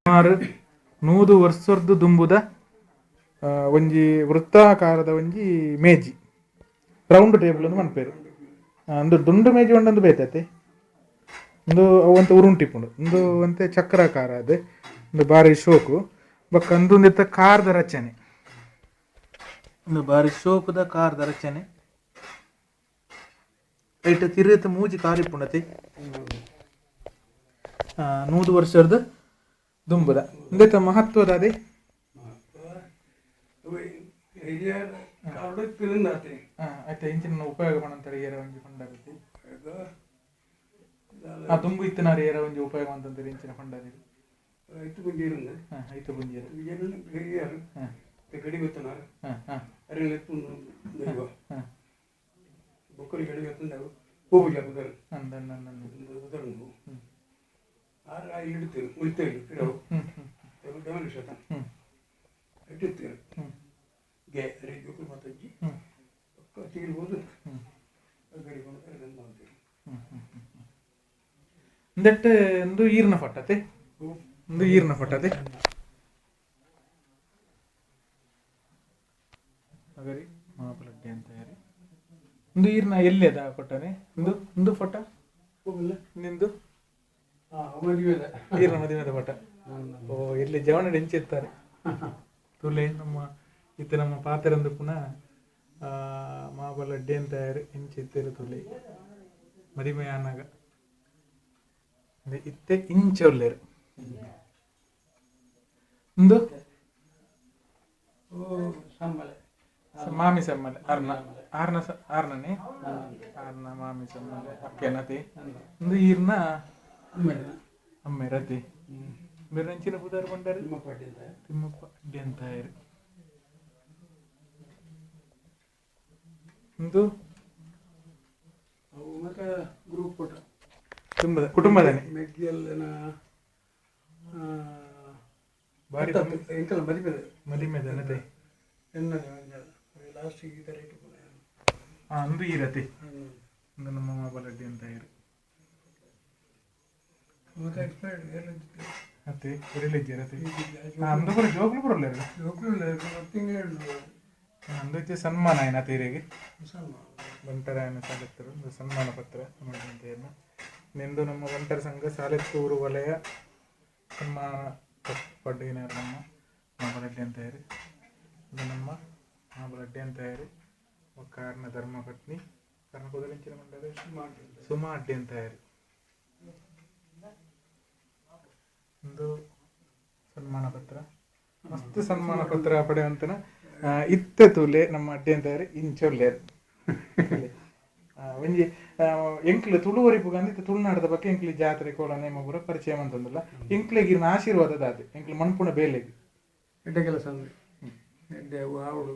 ಸುಮಾರು 100 ವರ್ಷದ್ದು ದುಂಬುದ ಒಂಜಿ ವೃತ್ತಾಕಾರದ ಒಂಜಿ ಮೇಜಿ ರೌಂಡ್ ಟೇಬಲ್ ಒಂದು ಮನ್ಪೇರು ಒಂದು ದುಂಡು ಮೇಜಿ ಒಂದೊಂದು ಬೇತೈತೆ ಒಂದು ಅವಂತ ಉರುಂಟಿಪ್ಪುಂಡು ಒಂದು ಅಂತೆ ಚಕ್ರಾಕಾರ ಅದೇ ಒಂದು ಬಾರಿ ಶೋಕು ಬೊಕ್ಕ ಅಂದೊಂದಿತ್ತ ಕಾರ್ದ ರಚನೆ ಒಂದು ಬಾರಿ ಶೋಕುದ ಕಾರ್ದ ರಚನೆ ಐಟ್ ತಿರುತ ಮೂಜಿ ಕಾರಿಪ್ಪುಂಡತಿ 100 ವರ್ಷದ ದುಂಬುದ ಇಂದೆತ ಮಹತ್ವದ ಅದೇ ಆಯ್ತಾ ಇಂಚಿನ ಉಪಯೋಗ ಮಾಡಂತಾರೆ ಏರ ಒಂಜಿ ಫಂಡಾಗುತ್ತೆ ದುಂಬು ಇತ್ತನಾರು ಏರ ಒಂಜಿ ಉಪಯೋಗ ಅಂತಂತಾರೆ ಇಂಚಿನ ಫಂಡಾದಿ ಐತು ಪುಂಜೇರು ಐತು ಪುಂಜೇರು ಗಡಿ ಗೊತ್ತನಾರು ಅರೆ ಬೊಕ್ಕಲಿ ಗಡಿ ಗೊತ್ತಂದಾವು ಹೂವು ಜಾಪುದರು ಉದರಂದು ಆರು ಇಡ್ತೇವೆ ಉಳಿತೇವೆ ಇಡವು ಗಮನ ಶತ ಇಟ್ಟಿರ್ತೇವೆ ಗೆ ಅರೆ ಜೋಕುಲು ಮಾತಾಜಿ ತಿಗಿರ್ಬೋದು ಗಡಿ ಬಂದು ಮಾಡ್ತೇವೆ ಇಂದಟ್ಟು ಒಂದು ಈರ್ನ ಫಟ್ಟತೆ ಒಂದು ಈರ್ನ ಫಟ್ಟತೆ ಅಗರಿ ಮಾಪಲಡ್ಡೆ ಅಂತ ಯಾರಿ ಒಂದು ಈರ್ನ ಎಲ್ಲಿ ಅದ ಕೊಟ್ಟನೆ ಒಂದು ಒಂದು ಫೋಟ ನಿಂದು ಈರ್ನ ಮದುವೆದ ಫೋಟ ಓ ಎಲ್ಲಿ ಜವನ ಹೆಂಚಿರ್ತಾರೆ ತುಲೆ ನಮ್ಮ ಇತ್ತ ನಮ್ಮ ಪಾತ್ರಂದು ಪುನಃ ಮಾಪಲಡ್ಡೆ ಅಂತ ಯಾರು ಹೆಂಚಿರ್ತಾರೆ ತುಲೆ ಮದುವೆ ಅನ್ನಾಗ ಇತ್ತೆ ಇಂಚೊಲ್ಲೇರು ಒಂದು ಮಾಮಿ ಸಮ್ಮಲೆ ಆರ್ನನೆ ಆರ್ನ ಮಾಮಿ ಸಮ್ಮಲೆ ಅಕ್ಕೆನತಿ ಒಂದು ಈರ್ನ ಅಮ್ಮೆ ರತಿ ಬೇರೆ ಹೆಂಚಿನ ಪುದಾರು ಬಂಡಾರೆ ತಿಮ್ಮಪ್ಪ ಅಡ್ಡಿ ಅಂತ ಇರು ಒಂದು ಗ್ರೂಪ್ ಫೋಟೋ ಕುಟುಂಬದ ಬಾರಿ ಮದಿಮೆದನತೆ ಅಂದು ಈರತಿ ಒಂದು ನಮ್ಮ ಮಾಬಲಡ್ಡಿ ಅಂತ ಇರು ಮತ್ತೆ ಉರಿಲಿದ್ದೀರತಿ ಅಂದು ಕೂಡ ಜೋಗ್ಲು ಬರಲ್ಲ ಅಂದೈತೆ ಸನ್ಮಾನ ಏನ ತೀರೆಗೆ ಬಂಟರಾಯನ ಸಾಲತ್ತರು ಒಂದು ಸನ್ಮಾನ ಪತ್ರ ಅಂತ ನಿಂದು ನಮ್ಮ ಬಂಟರ ಸಂಘ ಸಾಲೆತ್ತೂರು ವಲಯ ಸನ್ಮಾನ ಪಡ್ಡಿನ ನಮ್ಮ ಮಾಬಲಡ್ಡಿ ಅಂತ ಇರು ಇದು ನಮ್ಮ ಮಾಬಲಡ್ಡಿ ಅಂತ ಇರು ಕಾರಣ ಧರ್ಮಪತ್ನಿ ಕಾರಣ ಕೊದಲಿಂಚಿನ ಮಂಡಲ ಸುಮಾ ಅಡ್ಡಿ ಅಂತ ಇರು ಒಂದು ಸನ್ಮಾನ ಪತ್ರ ಮಸ್ತ್ ಸನ್ಮಾನ ಪತ್ರ ಪಡೆಯುವಂತನ ಇತ್ತೆ ತೂಲೆ ನಮ್ಮ ಅಡ್ಡಿ ಅಂತ ಇರು ಇಂಚೊಲ್ಲೇರು ಒಂಜಿ ಎಂಕ್ಲು ತುಳುವರಿ ಪುಗಂದಿತ್ತು ತುಳುನಾಡದ ಬಗ್ಗೆ ಎಂಕ್ಲಿ ಜಾತ್ರೆ ಕೋಲ ನೇಮ ಪೂರ ಪರಿಚಯ ಅಂತಂದಿಲ್ಲ ಎಂಕ್ಲೆಗಿನ ಆಶೀರ್ವಾದದ ಅದು ಎಂಕ್ಲು ಮಣ್ಪುಣ ಬೇಲೆಗೆ ಎಡ್ಡೆ ಕೆಲಸ ಎಡ್ಡೆ ಆವಡು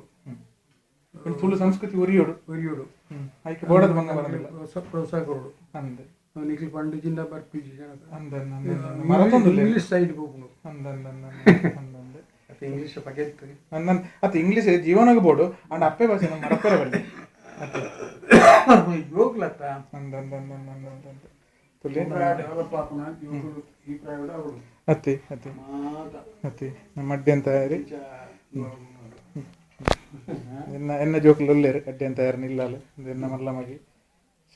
ತುಳು ಸಂಸ್ಕೃತಿ ಉರಿಯೋಡು ಆಯ್ಕೆ ಬೋಡದ ಬಂಗ ಬರಲಿಲ್ಲ ಪ್ರೋತ್ಸಾಹ ಕೊಡು ಅಂದೆ ನಿಕ್ಲಿ ಪಂಡು ಜಿಂದ ಬರ್ಪಿಜಿ ಇಂಗ್ಲಿಷ್ ಸೈಡ್ ಹೋಗ್ನು ಅಂದಂದೆ ಅತ್ತೆ ಇಂಗ್ಲಿಷ್ ಪಗೆತ್ತು ಅತ್ತೆ ಇಂಗ್ಲಿಷ್ ಜೀವನಕ್ಕೆ ಬೋಡು ಅಂಡ್ ಅಪ್ಪೆ ಭಾಷೆ ನಮ್ಮ ಮರಪ್ಪೆರ ಬಲ್ಲಿ ಯೋಗ್ಲತ್ತ ಅತ್ತೆ ಅತ್ತೆ ಅತ್ತೆ ನಮ್ಮ ಅಡ್ಡಿ ಅಂತ ಯಾರಿ ಎನ್ನ ಜೋಕುಲು ಒಲ್ಲೇರು ಅಡ್ಡಿ ಅಂತ ಯಾರು ನಿಲ್ಲಾಲು ಎನ್ನ ಮಲ್ಲಮಗಿ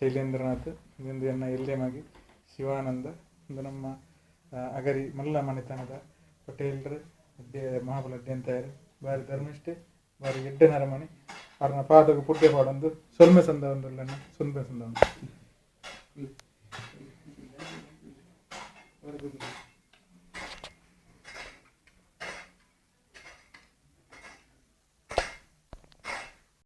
ಶೈಲೇಂದ್ರನಾಥ್ ಇದೊಂದು ಎನ್ನ ಎಲ್ಲೆಮಗಿ ಶಿವಾನಂದ ಒಂದು ನಮ್ಮ ಅಗರಿ ಮಲ್ಲ ಮನೆತನದ ಪಟೇಲ್ರು ಅಡ್ಡಿ ಮಹಾಬಲಡ್ಡಿ ಅಂತ ಯಾರು ಬಾರಿ ಧರ್ಮಿಷ್ಠೆ ಬಾರಿ ಎಡ್ಡೆ ನರಮಣಿ ಅವ್ರನ್ನ ಪಾದಕ್ಕೆ ಪುಡ್ಡೆ ಪಾಡೊಂದು ಸೊಲ್ಮೆ ಸಂದ ಒಂದಲ್ಲ ಸೊಲ್ಮೆ ಸಂದ